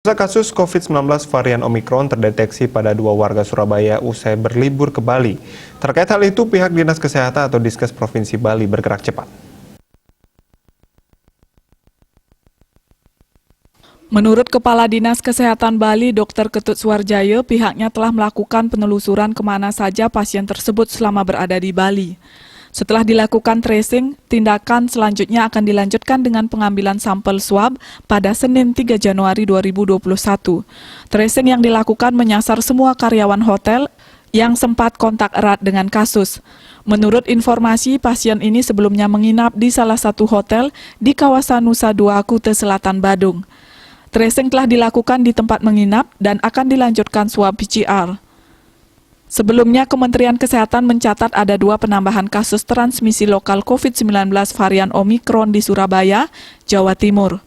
Kasus COVID-19 varian Omikron terdeteksi pada 2 warga Surabaya usai berlibur ke Bali. Terkait hal itu, pihak Dinas Kesehatan atau Diskes Provinsi Bali bergerak cepat. Menurut Kepala Dinas Kesehatan Bali, Dr. Ketut Suwarjaya, pihaknya telah melakukan penelusuran kemana saja pasien tersebut selama berada di Bali. Setelah dilakukan tracing, tindakan selanjutnya akan dilanjutkan dengan pengambilan sampel swab pada Senin 3 Januari 2021. Tracing yang dilakukan menyasar semua karyawan hotel yang sempat kontak erat dengan kasus. Menurut informasi, pasien ini sebelumnya menginap di salah satu hotel di kawasan Nusa Dua, Kuta Selatan, Badung. Tracing telah dilakukan di tempat menginap dan akan dilanjutkan swab PCR. Sebelumnya, Kementerian Kesehatan mencatat ada 2 penambahan kasus transmisi lokal COVID-19 varian Omikron di Surabaya, Jawa Timur.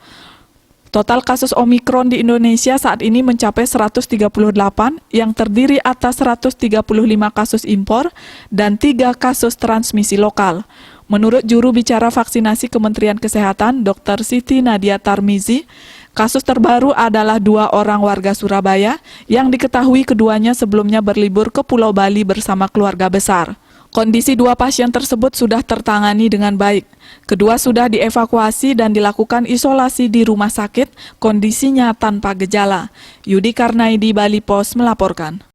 Total kasus Omikron di Indonesia saat ini mencapai 138 yang terdiri atas 135 kasus impor dan 3 kasus transmisi lokal. Menurut juru bicara vaksinasi Kementerian Kesehatan, Dr. Siti Nadia Tarmizi, kasus terbaru adalah 2 orang warga Surabaya yang diketahui keduanya sebelumnya berlibur ke Pulau Bali bersama keluarga besar. Kondisi 2 pasien tersebut sudah tertangani dengan baik. Kedua sudah dievakuasi dan dilakukan isolasi di rumah sakit, kondisinya tanpa gejala. Yudi Karnaidi, Bali Pos melaporkan.